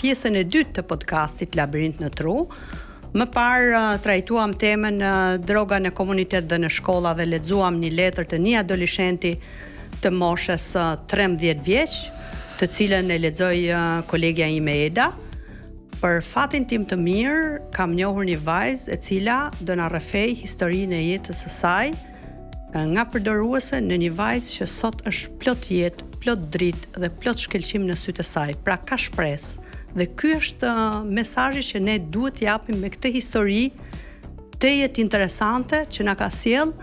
pjesën e dytë të podcastit Labirint në tru. Më parë trajtuam temën droga në komunitet dhe në shkolla dhe lexuam një letër të një adoleshenti të moshës 13 vjeç, të cilën e lexoi kolegja ime Eda. Për fatin tim të mirë, kam njohur një vajzë e cila do na rrëfej historinë e jetës së saj, nga përdoruese në një vajzë që sot është plot jetë, plot dritë dhe plot shkëlqim në sytë e saj. Pra ka shpresë. Dhe ky është mesazhi që ne duhet t'japim me këtë histori të jetë interesante që na ka sjell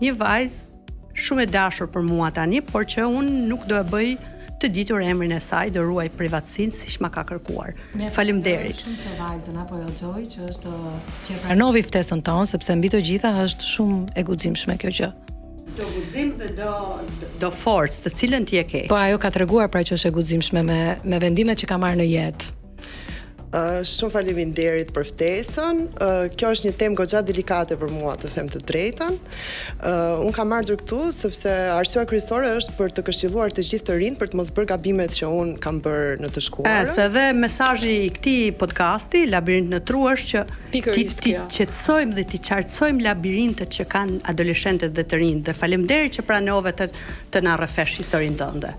një vajzë shumë e dashur për mua tani, por që unë nuk do e bëj të ditur emrin e saj, do ruaj privatësinë siç ma ka kërkuar. Faleminderit. Shumë të vajzën apo jo Joy që është që pranovi ftesën tonë sepse mbi të gjitha është shumë e guximshme kjo gjë. Do guxim dhe do forcë, të cilën ti e ke. Po ajo ka treguar pra që është e guximshme me vendimet që ka marrë në jetë. Shumë faleminderit për ftesën. Kjo është një temë goxha delikate për mua, të them të drejtën. Unë kam ardhur këtu sepse arsyeja kryesore është për të këshilluar të gjithë të rinj për të mos bërë gabimet që unë kam bërë në të shkuarën. Se dhe mesazhi i këtij podcasti Labirint në tru është që ti qetësojmë dhe ti qartësojmë labirintet që kanë adoleshentët dhe të rinjt. Dhe faleminderit që pranove të na rrëfesh historinë tënde.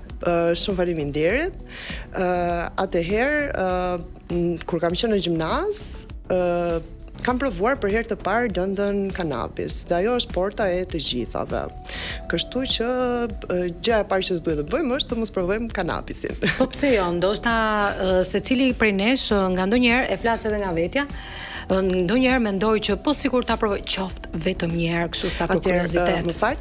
Shumë faleminderit. Atëherë kur kam qenë në gjimnaz, kam provuar për herë të parë lëndën kanabis, dhe ajo është porta e të gjithave. Kështu që gjëja e parë që duhet të bëjmë është të mos provojmë kanabisin. Po pse jo? Ndoshta secili prej nesh nga ndonjëherë e flas edhe nga vetja. Ndonjëherë mendoj që po sikur ta provoj qoftë vetëm një herë kështu sa për kuriozitet. Më fal,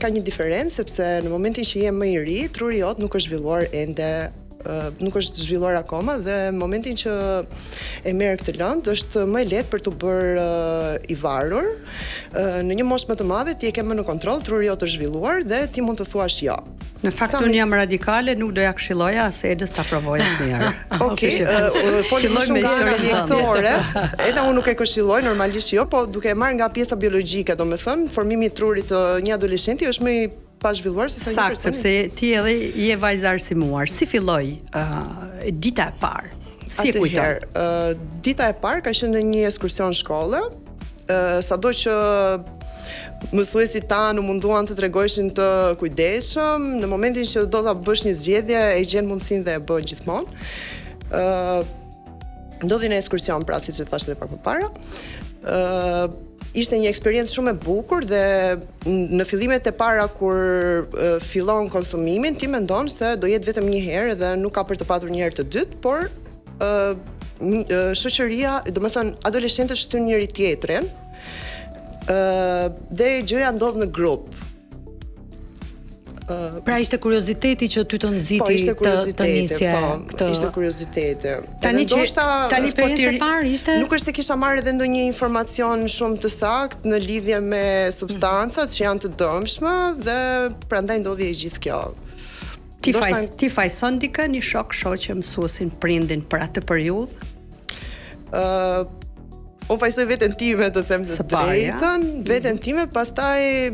ka një diferencë sepse në momentin që je më i ri, truri jot nuk është zhvilluar ende, nuk është zhvilluar akoma, dhe në momentin që e merr këtë lëndë është më lehtë për të bërë i varur. Në një moshë më të madhe ti e ke më në kontroll, truri jot është zhvilluar dhe ti mund të thuash jo. Në fakt unë jam radikale, nuk doja këshilloja as Edës ta provoj asnjëherë. Okej, fillojmë me historinë mjekësore. Edhe unë nuk e këshilloj, normalisht jo, po duke e marrë nga pjesa biologjike, domethënë, formimi i trurit të një adoleshenti është më i pa zhvilluar se sa një personi. Saktë, sepse ti edhe je vajzë arsimuar. Si filloi dita e parë? Si e kujton? Dita e parë ka qenë në një ekskursion shkolle, sado që mësuesit tanë u munduan të tregojshin të kujdesshëm, në momentin që do ta bësh një zgjedhje e gjen mundësinë dhe e bën gjithmonë. Ndodhi në ekskursion, pra siç e thash edhe pak më para. Ishte një eksperiencë shumë e bukur dhe në fillimet e para kur fillon konsumimin, ti mendon se do jetë vetëm një herë dhe nuk ka për të patur një herë të dytë, por shoqëria, domethënë adoleshentët shtyn njëri tjetrin, dhe gjëja ndodh në grup. Pra ishte kurioziteti që ty të nxiti të nisje këtë. Ishte kurioziteti. Tani po ti ishte nuk është se kisha marrë edhe ndonjë informacion shumë të saktë në lidhje me substancat që janë të dëmshme dhe prandaj ndodhi e gjithë kjo. Ti fajson dikë një shoqë mësuesin, prindin për atë periudhë? Unë fajsoj veten time, të them të drejtën, veten time, pastaj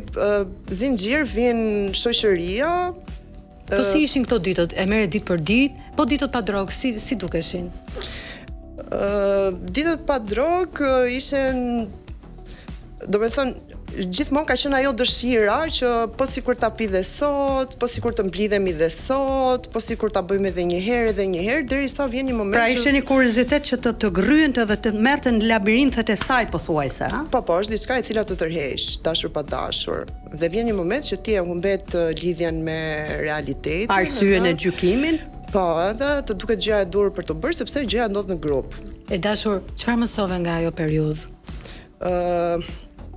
zinxhir vjen shoqëria. Po si ishin këto ditët? E merre ditë për ditë? Po ditët pa drogë, si dukeshin? Ditët pa drogë ishin, domethënë, gjithmonë ka qenë ajo dëshira që po sikur ta pi dhe sot, po sikur të mblidhemi dhe sot, po sikur ta bëjmë edhe një herë, derisa vjen një moment pra ishte një kuriozitet që të gryelte dhe të merrten në labirinthet e saj, pothuajse, ha? Po, është diçka e cila të tërheq, dashur pa dashur. Dhe vjen një moment që ti e humbet lidhjen me realitetin, arsyen e gjykimin. Po, edhe të duket gjëja e durr për të bërë sepse gjëja ndodh në grup. E dashur, çfarë mësove nga ajo periudhë?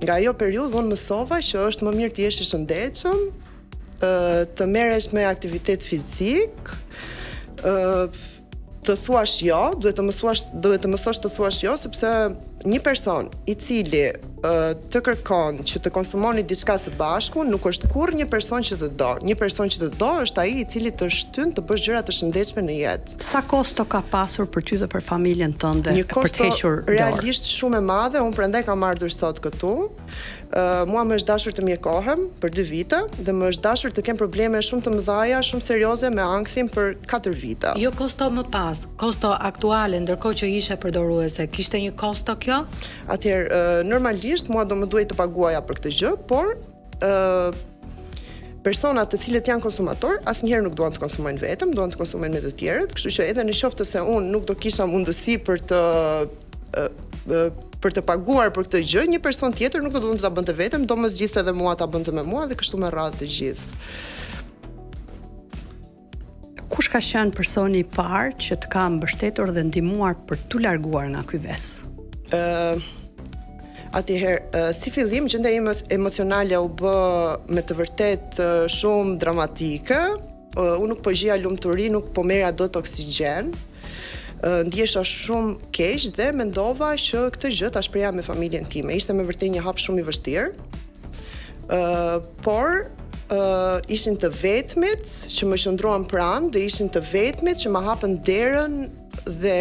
Nga ajo periudhë unë mësova që është më mirë të jesh i shëndetshëm, të merresh me aktivitet fizik, të thuash jo, duhet të mësosh të thuash jo, sepse një person i cili të kërkon që të konsumoni diçka së bashku nuk është kurrë një person që të do. Një person që të do është ai i cili të shtyn të bësh gjëra të shëndetshme në jetë. Sa kosto ka pasur për ty dhe për familjen tënde për të hequr dorë? Realisht shumë e madhe, unë prandaj kam ardhur sot këtu. Mua më është dashur të mjekohem për 2 vite dhe më është dashur të kem probleme shumë të mëdhaja, shumë serioze me ankthin për 4 vite. Jo kosto më pas, kosto aktuale, ndërkohë që ishe përdoruese, kishte një kosto kjo? Atëherë, normalisht mua do më duhet të paguaja për këtë gjë, por personat të cilët janë konsumator asnjëherë nuk duan të konsumojnë vetëm, duan të konsumojnë me të tjerët, kështu që edhe në qoftë se unë nuk do kisha mundësi për të paguar për këtë gjë, një person tjetër nuk do të ta bënte vetëm, do mos gjithë edhe mua ta bënte me mua dhe kështu me radhë të gjithë. Kush ka qenë personi i parë që të ka mbështetur dhe ndihmuar për t'u larguar nga ky ves? Atëherë, si fillim, gjendja ime emocionale u bë me të vërtet shumë dramatike. Unë nuk po gjija lumturi, nuk po merja dot oksigjen. Ndjesha shumë keq dhe mendova që këtë gjë ta shpreha me familjen time. Ishte me vërtet një hap shumë i vështirë. Por ishin të vetmit që më qëndruan pranë dhe ishin të vetmit që më hapën derën dhe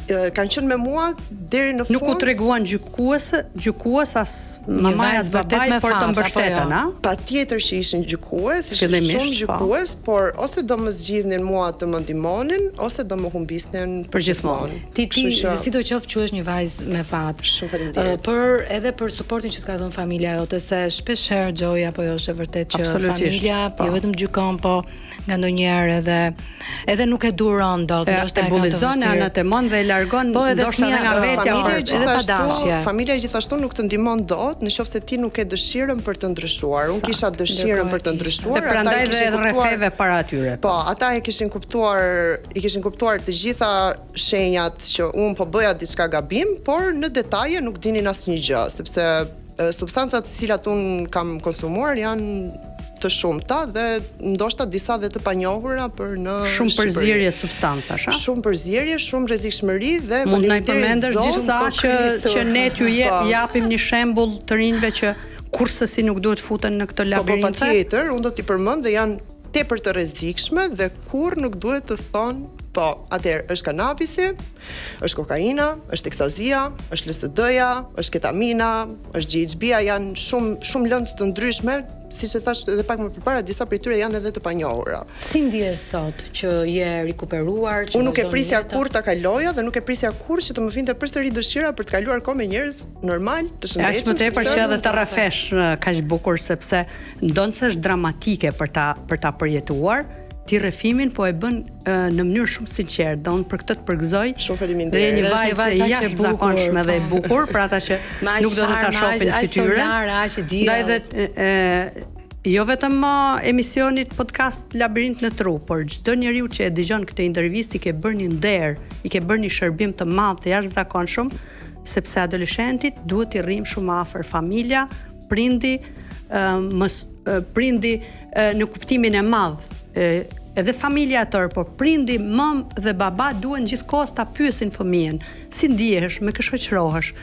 kanë qenë me mua deri në fund. Nuk u treguan gjykues as mamaja as babai për të mbështetën, a? Patjetër që ishin gjykues, ishin shumë gjykues, por ose do më zgjidhnin mua të më ndihmonin, ose do më humbisnin përgjithmonë. Ti sidoqoftë quhesh një vajzë me fat. Shumë faleminderit. Edhe për suportin që të ka dhënë familja jote, se shpeshherë Gjoja apo jo është vërtet që familja jo vetëm gjykon, po nga ndonjëherë edhe nuk e duron dot, ndoshta e bullizon anat e mund dhe e largon ndoshta edhe nga vetja. Familja gjithashtu nuk të ndihmon dot nëse ti nuk ke dëshirën për të ndryshuar. Unë kisha dëshirën për të ndryshuar, dhe prandaj dhe rretheve para atyre. Po, ata i kishin kuptuar të gjitha shenjat që unë po bëja diçka gabim, por në detaje nuk dinin asnjë gjë, sepse substancat të cilat unë kam konsumuar janë të shumta dhe ndoshta disa dhe të panjohura për në shumë përzierje substancash, a? Shumë përzierje, shumë rrezikshmëri dhe mund na përmendesh disa që ne t'ju japim një shembull të rinjve që kurse si nuk duhet futen në këtë labirint. Po patjetër, unë do t'i përmend dhe janë tepër të rrezikshme dhe kurrë nuk duhet të thonë. Po, atëherë është kanabisi, është kokaina, është ekstazia, është LSD-ja, është ketamina, është GHB-ja, janë shumë lëndë të ndryshme, siç e thash edhe pak më përpara, disa prej tyre janë edhe të panjohura. Si ndihesh sot që je rikuperuar, që unë nuk e prisja kurrë ta kaloja dhe nuk e prisja kurrë që të më vinte përsëri dëshira për të kaluar kohë me njerëz normal, të shëndetshëm. Është më tepër që edhe të rrafesh kaq bukur, sepse ndonse është dramatike për ta përjetuar. Ti rrefimin po e bën në mënyrë shumë sinqertë, dhe unë për këtë të përgëzoj. Shumë faleminderit. Dhe një vajzë jashtëzakonshme dhe e bukur, për ata që nuk do të ta shohin fytyrën. Ndaj dhe jo vetëm emisionit podcast Labirint në tru, por çdo njeriu që e dëgjon këtë intervistë i ke bërë një nder, i ke bërë një shërbim të madh të jashtëzakonshëm, sepse adoleshentit duhet i rrim shumë afër familja, prindi në kuptimin e madh. Edhe familja e tërë, por prindi, mam dhe baba duhen gjithkohës ta pyesin fëmijën, si ndihesh, me kë shoqërohesh,